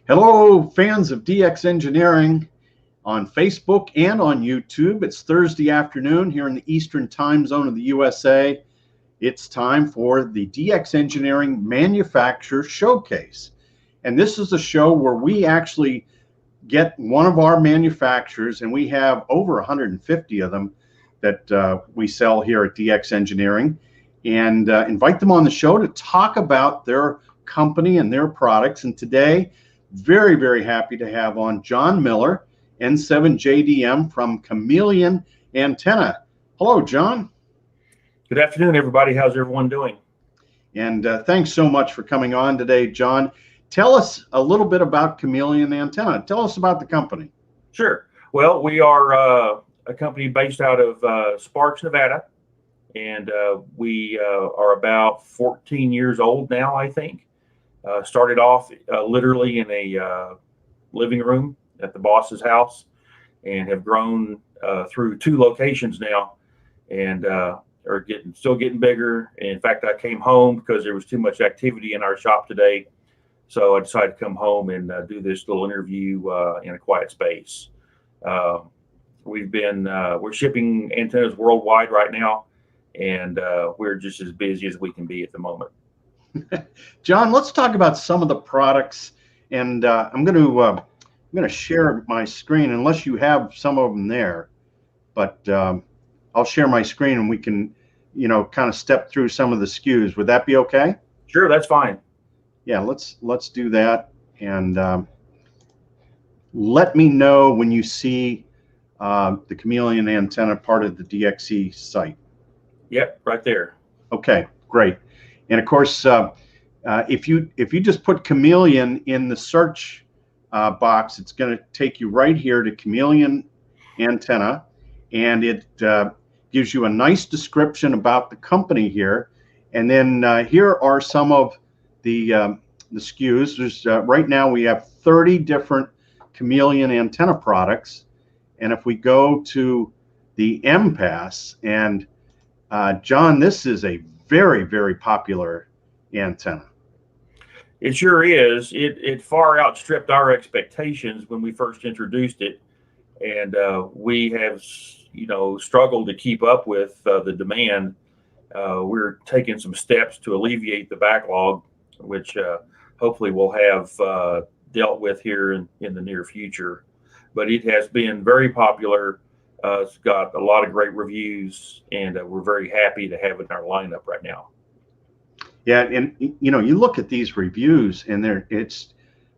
Hello, fans of DX Engineering on Facebook and on YouTube. It's Thursday afternoon here in the Eastern time zone of the USA. It's time for the DX Engineering Manufacturer Showcase. And this is a show where we actually get one of our manufacturers, and we have over 150 of them that we sell here at DX Engineering, and invite them on the show to talk about their company and their products. And today, very, very happy to have on John Miller, N7JDM from Chameleon Antenna. Hello, John. Good afternoon, everybody. How's everyone doing? And thanks so much for coming on today, John. Tell us a little bit about Chameleon Antenna. Tell us about the company. Sure. Well, we are a company based out of Sparks, Nevada, and we are about 14 years old now, I think. Started off literally in a living room at the boss's house, and have grown through 2 locations now, and are still getting bigger. In fact, I came home because there was too much activity in our shop today, so I decided to come home and do this little interview in a quiet space. We're shipping antennas worldwide right now, and we're just as busy as we can be at the moment. John, let's talk about some of the products, and I'm going to share my screen unless you have some of them there, but I'll share my screen and we can, kind of step through some of the SKUs. Would that be okay? Sure, that's fine. Yeah, let's do that, and let me know when you see the Chameleon Antenna part of the DXE site. Yep, right there. Okay, great. And of course, if you just put Chameleon in the search box, it's going to take you right here to Chameleon Antenna, and it gives you a nice description about the company here. And then here are some of the SKUs. There's right now we have 30 different Chameleon antenna products, and if we go to the MPAS, and John, this is a very, very popular antenna. It sure is. It far outstripped our expectations when we first introduced it, and we have, struggled to keep up with the demand. We're taking some steps to alleviate the backlog, which hopefully we'll have dealt with here in the near future. But it has been very popular. It's got a lot of great reviews, and we're very happy to have it in our lineup right now. Yeah, and you look at these reviews, and there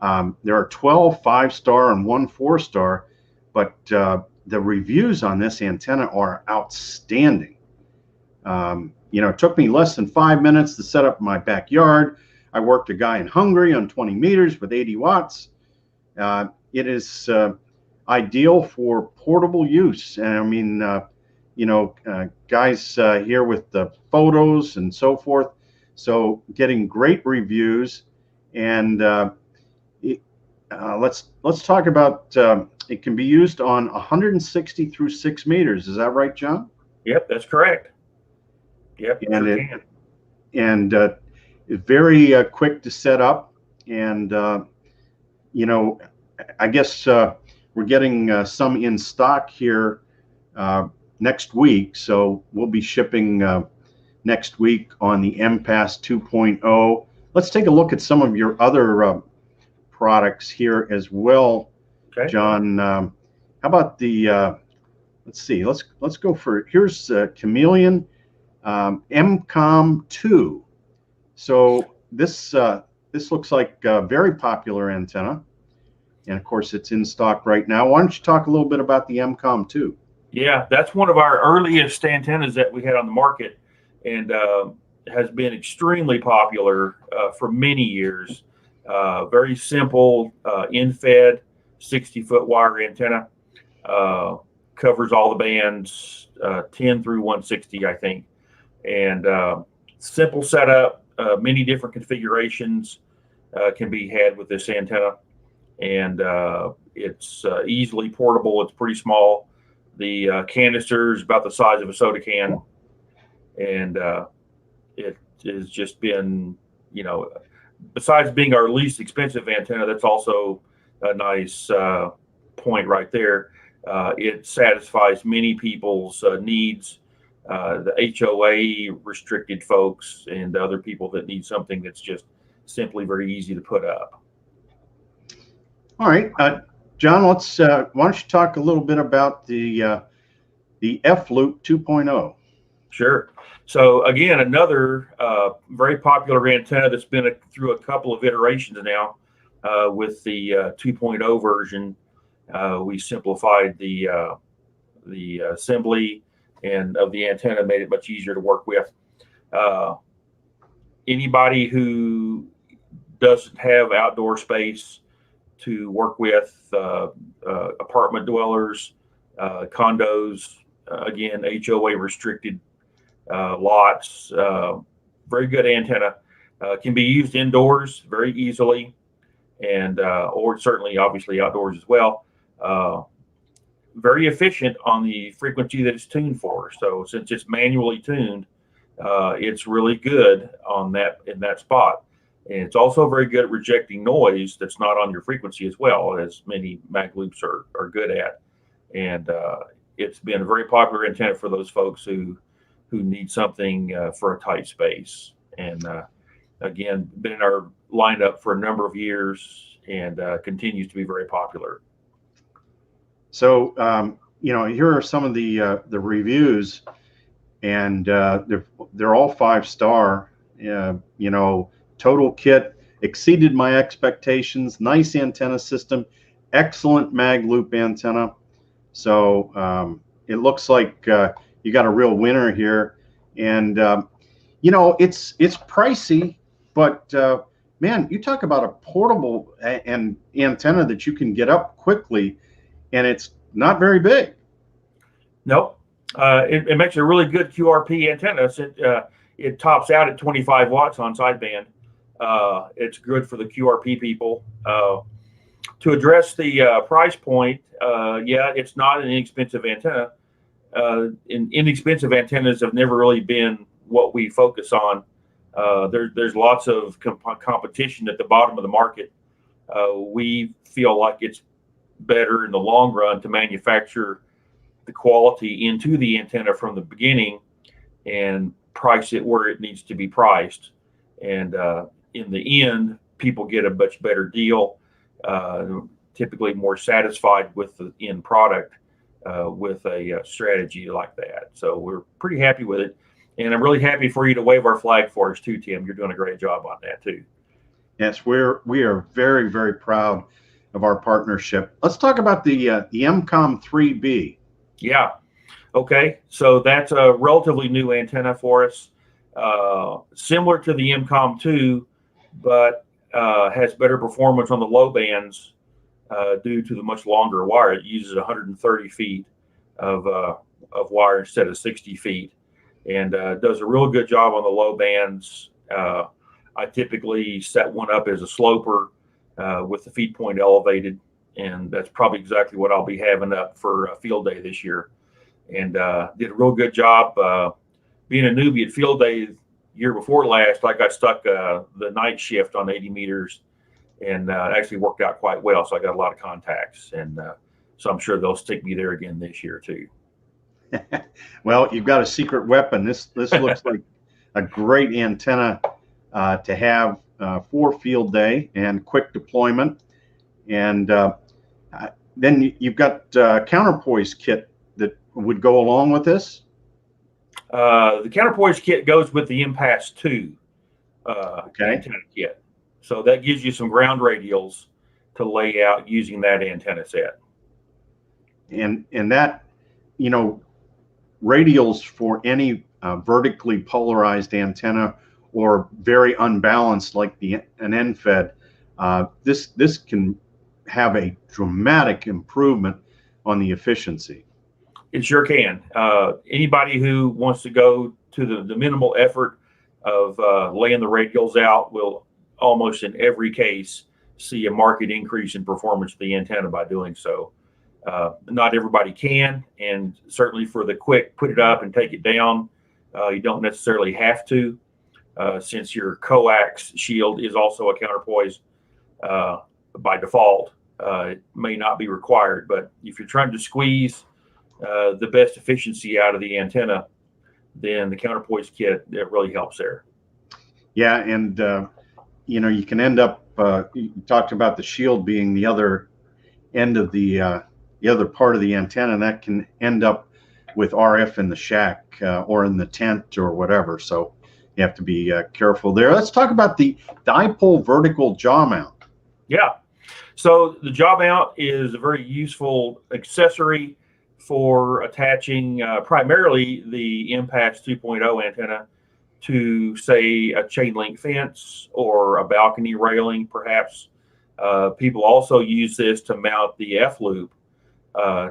are 12 5-star and 1 4-star, but the reviews on this antenna are outstanding. It took me less than 5 minutes to set up my backyard. I worked a guy in Hungary on 20 meters with 80 watts. It is ideal for portable use, and I mean, guys here with the photos and so forth. So getting great reviews, and let's talk about it can be used on 160 through 6 meters. Is that right, John? Yep, that's correct. Yep, and sure it can. And it's very quick to set up, and I guess we're getting some in stock here next week, so we'll be shipping next week on the MPAS 2.0. Let's take a look at some of your other products here as well, okay. John. How about the let's see, let's go for, here's Chameleon MCOM 2. So this looks like a very popular antenna, and of course it's in stock right now. Why don't you talk a little bit about the MCOM 2? Yeah, that's one of our earliest antennas that we had on the market, and has been extremely popular for many years. Very simple, in-fed, 60-foot wire antenna. Covers all the bands, 10 through 160, I think. And simple setup, many different configurations can be had with this antenna. And it's easily portable. It's pretty small. The canister is about the size of a soda can. And it has just been, besides being our least expensive antenna, that's also a nice point right there. It satisfies many people's needs, the HOA restricted folks and other people that need something that's just simply very easy to put up. All right, John, let's why don't you talk a little bit about the F-Loop 2.0? Sure. So again, another very popular antenna that's been through a couple of iterations now. With the 2.0 version, we simplified the assembly and of the antenna, made it much easier to work with. Anybody who doesn't have outdoor space to work with, apartment dwellers, condos, again, HOA restricted lots, very good antenna, can be used indoors very easily, and or certainly obviously outdoors as well. Very efficient on the frequency that it's tuned for. So since it's manually tuned, it's really good on in that spot. And it's also very good at rejecting noise that's not on your frequency as well, as many mag loops are good at. And it's been a very popular antenna for those folks who need something for a tight space. And again, been in our lineup for a number of years and continues to be very popular. So, here are some of the reviews, and they're all 5-star. Total kit exceeded my expectations. Nice antenna system, excellent mag loop antenna. So it looks like you got a real winner here, and it's pricey, but man, you talk about a portable antenna that you can get up quickly, and it's not very big. Nope. It makes a really good QRP antenna. It tops out at 25 watts on sideband. It's good for the QRP people. To address the price point, it's not an inexpensive antenna. Inexpensive antennas have never really been what we focus on. There's lots of competition at the bottom of the market. We feel like it's better in the long run to manufacture the quality into the antenna from the beginning and price it where it needs to be priced. And in the end, people get a much better deal, typically more satisfied with the end product with a strategy like that. So we're pretty happy with it. And I'm really happy for you to wave our flag for us too, Tim. You're doing a great job on that too. Yes, we are very, very proud of our partnership. Let's talk about the MCOM 3B. Yeah. Okay. So that's a relatively new antenna for us, similar to the MCOM 2, but has better performance on the low bands due to the much longer wire. It uses 130 feet of wire instead of 60 feet, and does a real good job on the low bands. I typically set one up as a sloper with the feed point elevated, and that's probably exactly what I'll be having up for field day this year. And did a real good job. Being a newbie at field day year before last, I got stuck the night shift on 80 meters, and it actually worked out quite well. So I got a lot of contacts, and so I'm sure they'll stick me there again this year too. Well, you've got a secret weapon. This looks like a great antenna to have for field day and quick deployment. And then you've got counterpoise kit that would go along with this. The counterpoise kit goes with the MPAS 2 antenna kit. So that gives you some ground radials to lay out using that antenna set. And that, radials for any vertically polarized antenna or very unbalanced like an end-fed, this can have a dramatic improvement on the efficiency. It sure can. Anybody who wants to go to the minimal effort of laying the radials out will almost in every case see a marked increase in performance of the antenna by doing so. Not everybody can, and certainly for the quick put it up and take it down, you don't necessarily have to. since your coax shield is also a counterpoise by default. It may not be required, but if you're trying to squeeze the best efficiency out of the antenna, then the counterpoise kit, it really helps there. Yeah, and you can end up. You talked about the shield being the other end of the other part of the antenna, and that can end up with RF in the shack or in the tent or whatever. So you have to be careful there. Let's talk about the dipole vertical jaw mount. Yeah. So the jaw mount is a very useful accessory for attaching primarily the MPAS 2.0 antenna to, say, a chain link fence or a balcony railing, perhaps. People also use this to mount the F-loop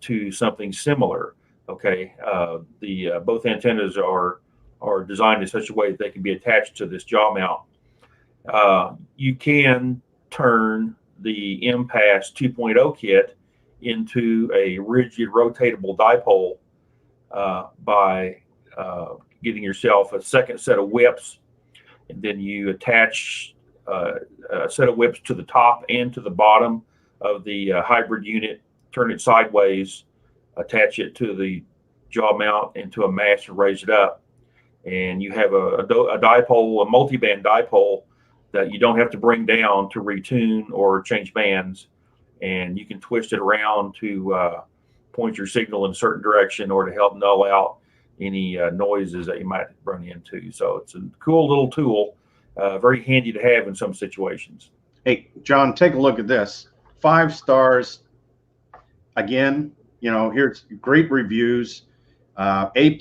to something similar. Okay, both antennas are designed in such a way that they can be attached to this jaw mount. You can turn the MPAS 2.0 kit into a rigid rotatable dipole by getting yourself a second set of whips, and then you attach a set of whips to the top and to the bottom of the hybrid unit, turn it sideways, attach it to the jaw mount and to a mast and raise it up. And you have a dipole, a multi-band dipole that you don't have to bring down to retune or change bands. And you can twist it around to point your signal in a certain direction or to help null out any noises that you might run into. So it's a cool little tool, very handy to have in some situations. Hey, John, take a look at this. 5 stars. Again, here's great reviews. A++,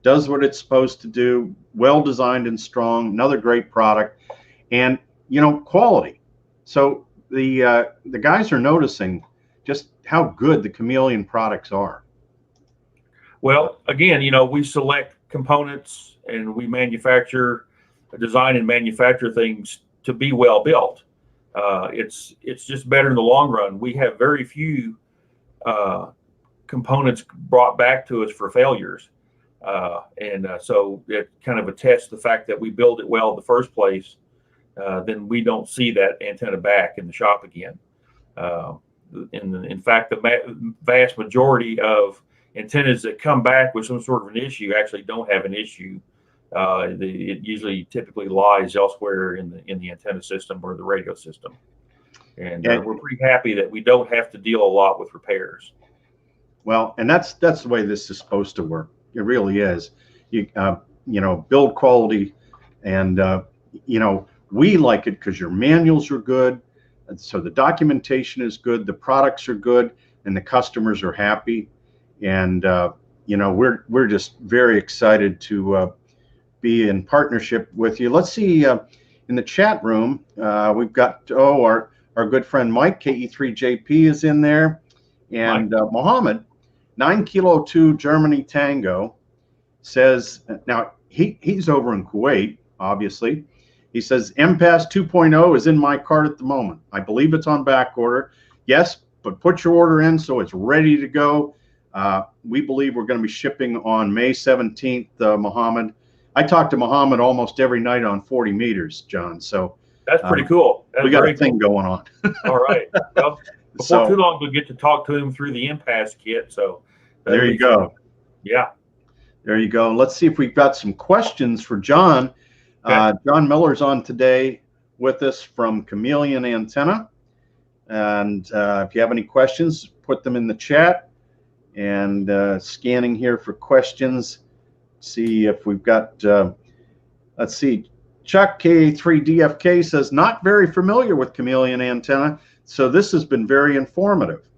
does what it's supposed to do. Well designed and strong. Another great product, and quality. So the guys are noticing just how good the Chameleon products are. Well, again, we select components and we design and manufacture things to be well built. It's just better in the long run. We have very few components brought back to us for failures. So it kind of attests the fact that we build it well in the first place. Then we don't see that antenna back in the shop again. In fact, the vast majority of antennas that come back with some sort of an issue actually don't have an issue. It usually typically lies elsewhere in the antenna system or the radio system. And we're pretty happy that we don't have to deal a lot with repairs. Well, and that's the way this is supposed to work. It really is. You build quality, and we like it because your manuals are good, and so the documentation is good, the products are good, and the customers are happy. And we're just very excited to be in partnership with you. Let's see, in the chat room, we've got our good friend Mike, KE3JP is in there, and Mohammed, 9 Kilo 2 Germany Tango, says, now he's over in Kuwait, obviously. He says, MPAS 2.0 is in my cart at the moment. I believe it's on back order. Yes, but put your order in so it's ready to go. We believe we're going to be shipping on May 17th, Mohammed. I talk to Mohammed almost every night on 40 meters, John. So that's pretty cool. We got a thing going on. All right. Well, before too long, we'll get to talk to him through the MPAS kit. So there you go. Yeah. There you go. Let's see if we've got some questions for John. Okay. John Miller's on today with us from Chameleon Antenna. And if you have any questions, put them in the chat. And scanning here for questions. See if we've got, let's see, Chuck K3DFK says, not very familiar with Chameleon Antenna, so this has been very informative.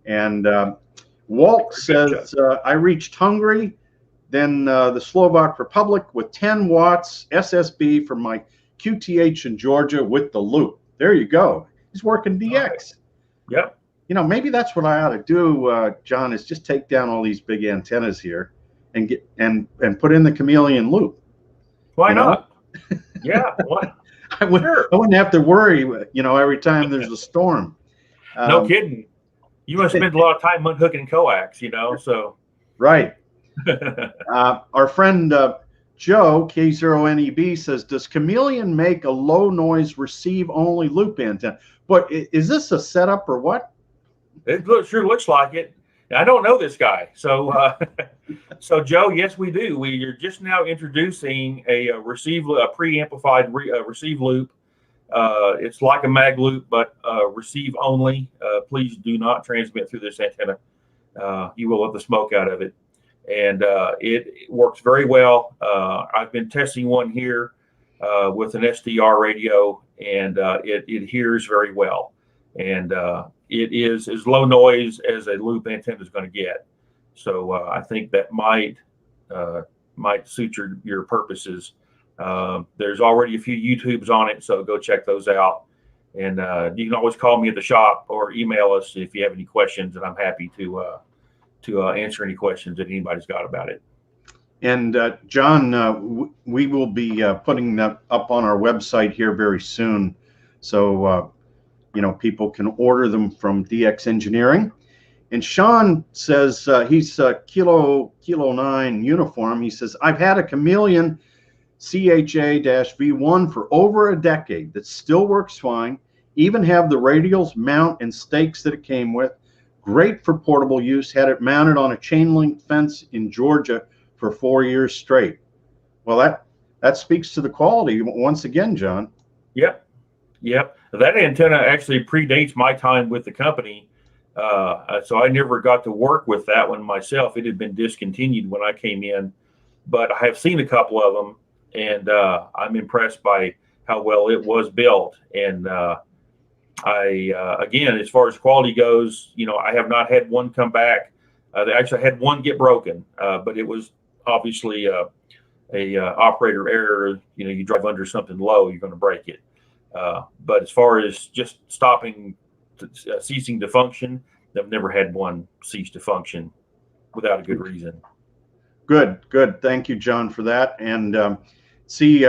And Walt says, I reached Hungary, then the Slovak Republic with 10 watts SSB from my QTH in Georgia with the loop. There you go. He's working DX. Right. Yep. Maybe that's what I ought to do, John, is just take down all these big antennas here and get and put in the Chameleon loop. Why not? Yeah. What? I wouldn't have to worry, every time there's a storm. No kidding. You must spend a lot of time unhooking coax, so. Right. Our friend Joe, K0NEB, says, does Chameleon make a low noise receive only loop antenna? But is this a setup or what? It sure looks like it. I don't know this guy. So, so Joe, yes, we do. We are just now introducing a preamplified receive loop. It's like a mag loop, but receive only. Please do not transmit through this antenna. You will let the smoke out of it. And it works very well. I've been testing one here with an SDR radio, and it hears very well. And it is as low noise as a loop antenna is going to get. So I think that might suit your purposes. There's already a few YouTubes on it, so go check those out. And you can always call me at the shop or email us if you have any questions, and I'm happy to answer any questions that anybody's got about it. And John, we will be putting that up on our website here very soon, so people can order them from DX Engineering. And Sean says he's Kilo 9 uniform. He says, I've had a Chameleon CHA-V1 for over a decade that still works fine. Even have the radials, mount, and stakes that it came with. Great for portable use. Had it mounted on a chain link fence in Georgia for 4 years straight. Well, that speaks to the quality once again, John. Yep. That antenna actually predates my time with the company. So I never got to work with that one myself. It had been discontinued when I came in, but I have seen a couple of them, and I'm impressed by how well it was built. And again, as far as quality goes, I have not had one come back. They actually had one get broken, but it was obviously a operator error. You drive under something low, you're going to break it. But as far as just ceasing to function, I've never had one cease to function without a good reason. Good. Thank you, John, for that. And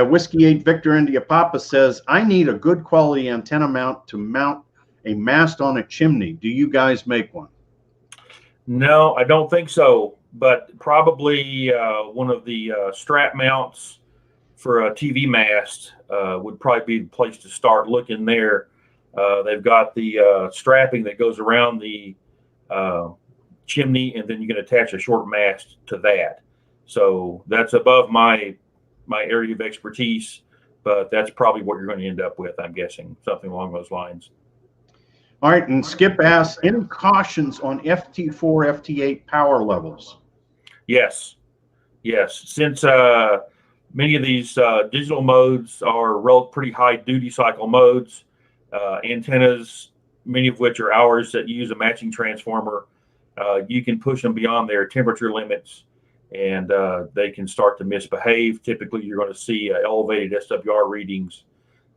Whiskey 8 Victor India Papa says, I need a good quality antenna mount to mount a mast on a chimney. Do you guys make one? No, I don't think so. But probably one of the strap mounts for a TV mast would probably be the place to start looking there. They've got the strapping that goes around the chimney, and then you can attach a short mast to that. So that's above my area of expertise, but that's probably what you're going to end up with, I'm guessing, something along those lines. All right, and Skip asks, any cautions on FT4, FT8 power levels? Yes. Since many of these digital modes are pretty high duty cycle modes, antennas, many of which are ours that use a matching transformer, you can push them beyond their temperature limits, and they can start to misbehave. Typically, you're going to see elevated SWR readings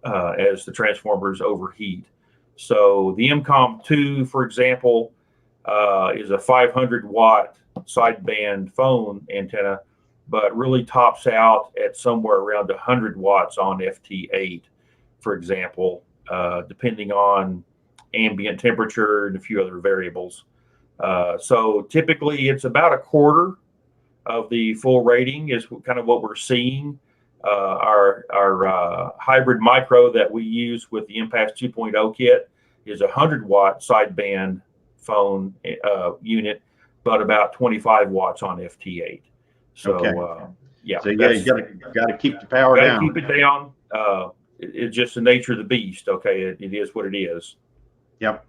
as the transformers overheat. So the MCOM2, for example, is a 500 watt sideband phone antenna, but really tops out at somewhere around 100 watts on FT8, for example, depending on ambient temperature and a few other variables. So typically it's about a quarter of the full rating is kind of what we're seeing. Our hybrid micro that we use with the MPAS 2.0 kit is a 100 watt sideband phone unit, but about 25 watts on FT8. So okay. Yeah, so yeah, you got to keep the power down. Keep it down. It's just the nature of the beast. Okay, it is what it is. Yep.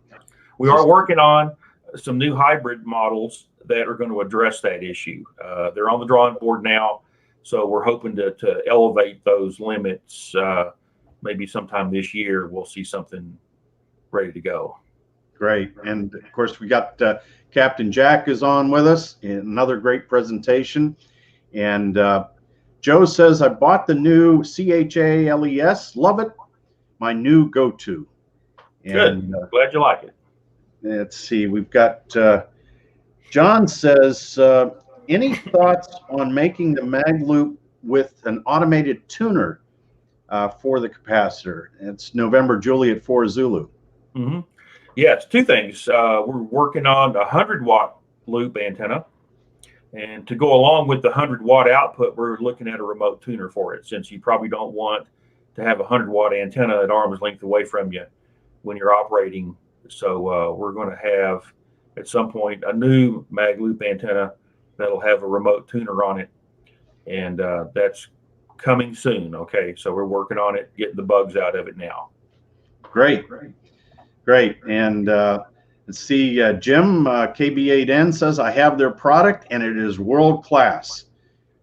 We are working on some new hybrid models that are going to address that issue. They're on the drawing board now, so we're hoping to elevate those limits. Maybe sometime this year we'll see something ready to go. Great. And of course we got Captain Jack is on with us in another great presentation. And Joe says, I bought the new CHA LES. Love it. My new go-to. Good. Glad you like it. Let's see. We've got John says, any thoughts on making the mag loop with an automated tuner for the capacitor? It's November Juliet 4 Zulu. Mm-hmm. Yes, two things. We're working on a 100 watt loop antenna, And to go along with the 100-watt output, we're looking at a remote tuner for it, since you probably don't want to have a 100-watt antenna at arm's length away from you when you're operating. So we're going to have, at some point, a new mag loop antenna that'll have a remote tuner on it. And that's coming soon. Okay, so we're working on it, getting the bugs out of it now. Great. And let's see, Jim, KB8N says, I have their product and it is world class.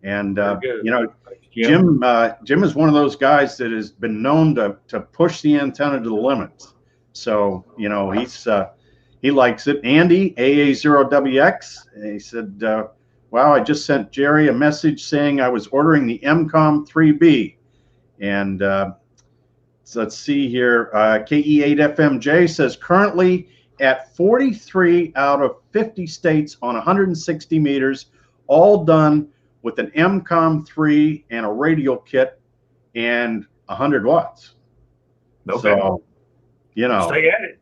And, you know, Jim is one of those guys that has been known to push the antenna to the limits. So, you know, he likes it. Andy, AA0WX, he said, wow, I just sent Jerry a message saying I was ordering the MCOM 3B. And so let's see here. KE8FMJ says currently at 43 out of 50 states on 160 meters, all done with an MCOM 3 and a radial kit and 100 watts. Okay. So, you know. Stay at it.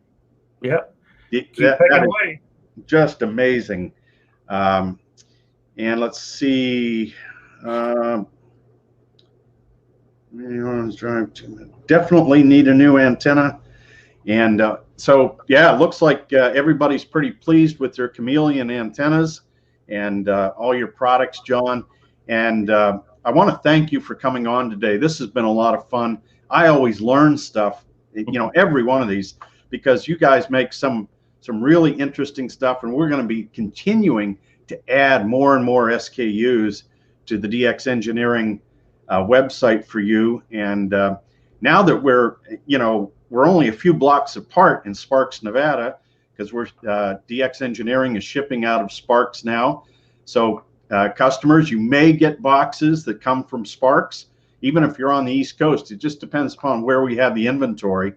Yep. Keep picking away. Just amazing. And let's see. Definitely need a new antenna. And so, yeah, it looks like everybody's pretty pleased with their Chameleon antennas and all your products, John. And I want to thank you for coming on today. This has been a lot of fun. I always learn stuff, you know, every one of these, because you guys make some really interesting stuff, and we're going to be continuing to add more and more SKUs to the DX Engineering website for you. And now that we're only a few blocks apart in Sparks, Nevada, because DX Engineering is shipping out of Sparks now. So customers, you may get boxes that come from Sparks, even if you're on the East Coast. It just depends upon where we have the inventory.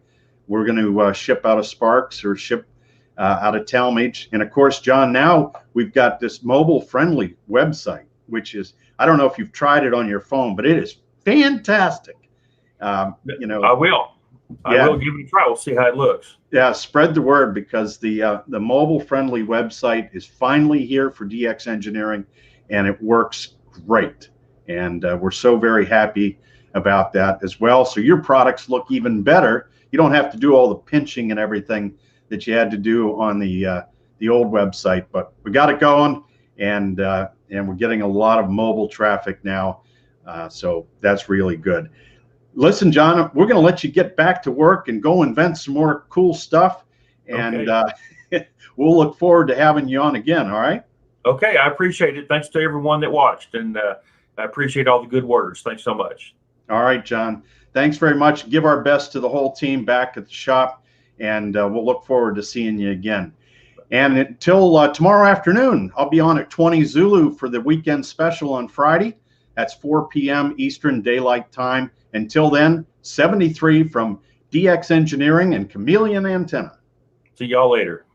We're going to ship out of Sparks or ship out of Talmadge. And of course, John, now we've got this mobile-friendly website, which is, I don't know if you've tried it on your phone, but it is fantastic. You know, I will give it a try. We'll see how it looks. Yeah, spread the word, because the mobile-friendly website is finally here for DX Engineering, and it works great. And we're so very happy about that as well. So your products look even better. You don't have to do all the pinching and everything that you had to do on the old website. But we got it going, and we're getting a lot of mobile traffic now. So that's really good. Listen, John, we're going to let you get back to work and go invent some more cool stuff. And we'll look forward to having you on again. All right. Okay. I appreciate it. Thanks to everyone that watched. And I appreciate all the good words. Thanks so much. All right, John. Thanks very much. Give our best to the whole team back at the shop. And we'll look forward to seeing you again. And until tomorrow afternoon, I'll be on at 20 Zulu for the weekend special on Friday. That's 4 p.m. Eastern Daylight Time. Until then, 73 from DX Engineering and Chameleon Antenna. See y'all later.